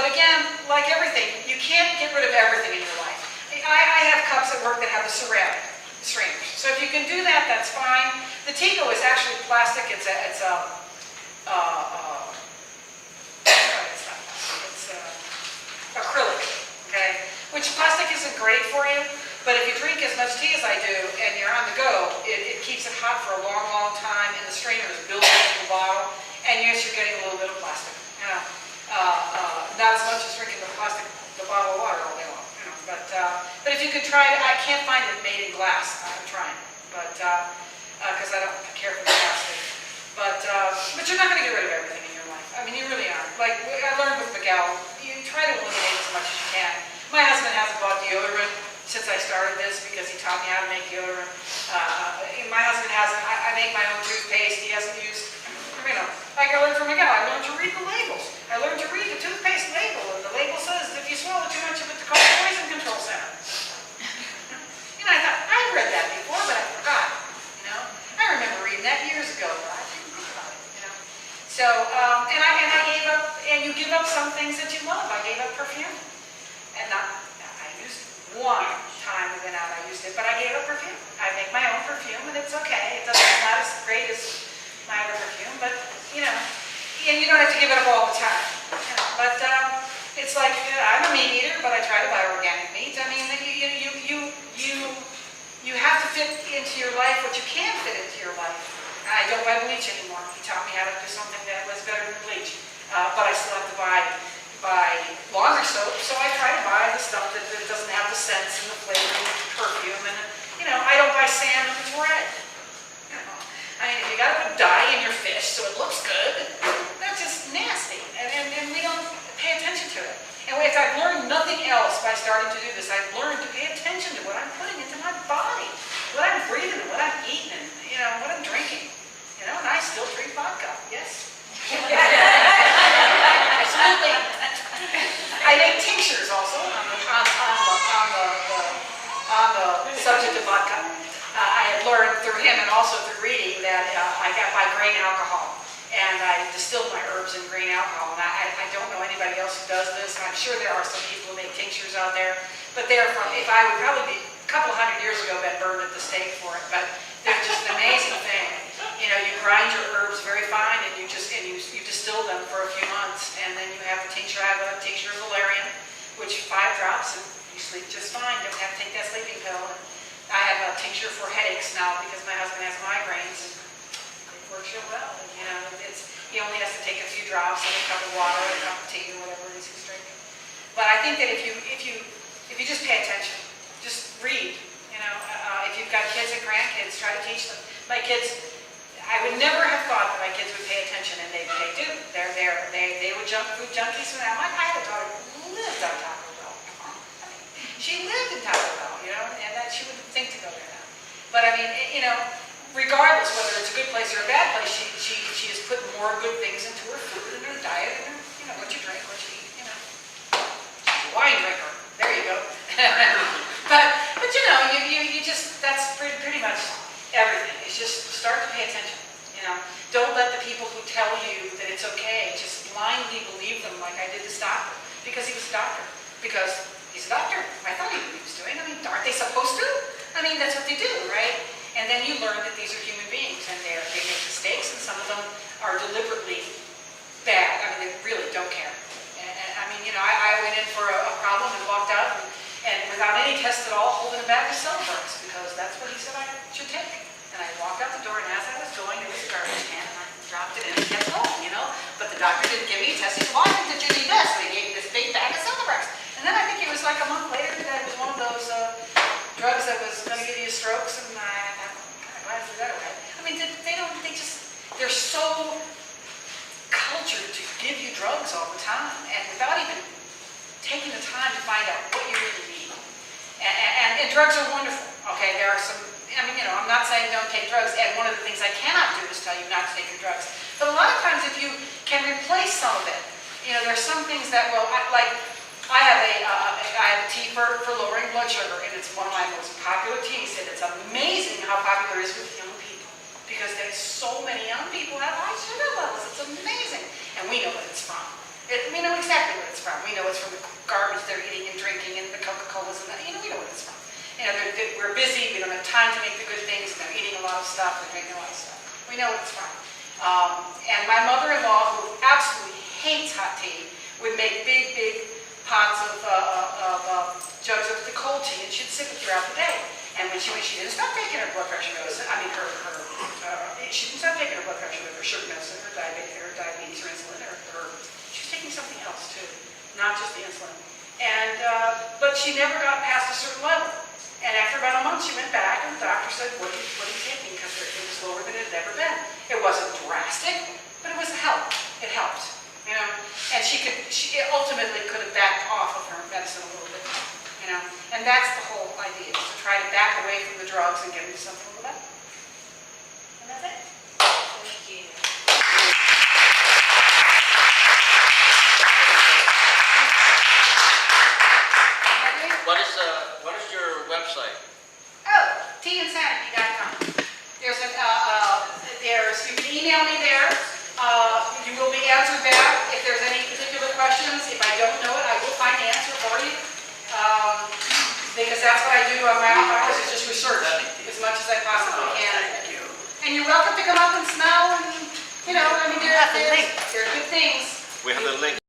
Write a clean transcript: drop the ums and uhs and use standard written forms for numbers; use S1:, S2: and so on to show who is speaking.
S1: but again, like everything, you can't get rid of everything in your life. I have cups at work that have the ceramic streamers. So if you can do that, that's fine. The Tico is actually plastic. It's acrylic, okay? Which plastic isn't great for you, but if you drink as much tea as I do and you're on the go, it keeps it hot for a long, long time, and the strainer is built into the bottle, and yes, you're getting a little bit of plastic. You know, not as much as drinking the bottle of water all day long. You know, but if you could try it, I can't find it made in glass. I'm trying, but because I don't care for the plastic. But you're not going to get rid of everything in your life. I mean, you really aren't. Like I learned with Miguel, you try to eliminate as much as you can. My husband hasn't bought deodorant since I started this because he taught me how to make deodorant. My husband hasn't. I make my own toothpaste. He hasn't used. You know, like I learned from Miguel, I learned to read the labels. I learned to read the toothpaste label, and the label says if you swallow too much of it, to call the Poison Control Center. You know, I thought I'd read that before, but I forgot. You know, I remember reading that years ago, but I didn't think about it. You know, so and I gave up, and you give up some things that you love. I gave up perfume, and I used it one time we went out. I used it, but I gave up perfume. I make my own perfume, and it's okay. It's not as great as my other perfume, but you know, and you don't have to give it up all the time. You know, but it's like I'm a meat eater, but I try to buy organic meat. I mean, you have to fit into your life what you can fit into your life. I don't buy bleach anymore. He taught me how to do something that was better than bleach, but I still have to buy laundry soap, so I try to buy the stuff that doesn't have the scents and the flavoring of perfume, and you know, I don't buy salmon if it's red. I mean, if you got to put dye in your fish so it looks good, that's just nasty, and we don't pay attention to it. And if I've learned nothing else by starting to do this, I've learned to pay attention to what I'm putting into my body, what I'm breathing, what I'm eating, and you know, what I'm drinking. You know, and I still drink vodka. Yes. Absolutely. I make tinctures also on the subject of vodka. I had learned through him and also through reading that I got my grain alcohol, and I distill my herbs in grain alcohol. And I don't know anybody else who does this. I'm sure there are some people who make tinctures out there, but they're from, if I would probably be a couple hundred years ago been burned at the stake for it, but they're just an amazing thing. You know, you grind your herbs very fine, and you distill them for a few months, and then you have the tincture. I have a tincture of valerian, which 5 drops, and you sleep just fine. You don't have to take that sleeping pill. I have a tincture for headaches now because my husband has migraines, and it works real well. And, you know, he only has to take a few drops and a cup of water or a cup of tea or whatever it is he's drinking. But I think that if you just pay attention, just read. You know, if you've got kids and grandkids, try to teach them. My kids, I would never have thought that my kids would pay attention, and they do. They were food junkies. I had a daughter who lived on Taco Bell. She lived in Taco Bell, you know, and that she wouldn't think to go there now. But I mean, you know, regardless whether it's a good place or a bad place, she has put more good things into her food and her diet and her, you know, what you drink, what you eat, you know. She's a wine drinker. There you go. but you know, you just, that's pretty much everything. It's just start to pay attention. You know, don't let the people who tell you that it's okay just blindly believe them like I did this doctor because he was a doctor. Because he's a doctor. I thought he knew what he was doing. I mean, aren't they supposed to? I mean, that's what they do, right? And then you learn that these are human beings, and they make mistakes, and some of them are deliberately bad. I mean, they really don't care. And I mean, you know, I went in for a problem and walked out, and without any test at all, holding a bag of celebrates, because that's what he said I should take. And I walked out the door, and as I was going, there was a garbage can, and I dropped it in and kept going, you know? But the doctor didn't give me a test. He said, well, I think that you need this. So he gave me this big bag of celebrates. And then I think it was like a month later that it was one of those drugs that was going to give you strokes, and I'm kind of glad I threw that away. I mean, they're so cultured to give you drugs all the time, and without even taking the time to find out what you really need. And drugs are wonderful, okay? There are some, I mean, you know, I'm not saying don't take drugs, and one of the things I cannot do is tell you not to take your drugs. But a lot of times if you can replace some of it, you know, there's some things that will, like, I have a tea for lowering blood sugar, and it's one of my most popular teas, and it's amazing how popular it is with young people, because there's so many young people who have high sugar levels. It's amazing. And we know what it's from. We know exactly what it's it's from. We know it's from the garbage they're eating and drinking and the Coca-Colas and that, we know what it's from. We're busy, we don't have time to make the good things, and they're eating a lot of stuff, they're drinking a lot of stuff. We know what it's from. And my mother-in-law, who absolutely hates hot tea, would make big, big pots of jugs of the cold tea, and she'd sip it throughout the day. And when she didn't stop taking her blood pressure medicine, she didn't stop taking her blood pressure medicine, her sugar medicine, her diabetes, her insulin, she was taking something else too, not just the insulin. And but she never got past a certain level. And after about a month, she went back, and the doctor said, "What are you taking?" Because it was lower than it had ever been. It wasn't drastic, but it was a help. It helped, And she ultimately could have backed off of her medicine a little bit, And that's the whole idea, is to try to back away from the drugs and get into something a little better. And that's it.
S2: Thank you.
S3: What is your website?
S1: Oh, teainsanity.com. You can email me there. You will be answered back if there's any particular questions. If I don't know it, I will find the answer for you. Because that's what I do on my off hours, is just research as much as I possibly can. And you're welcome to come up and smell, and they're good things.
S3: We have the link.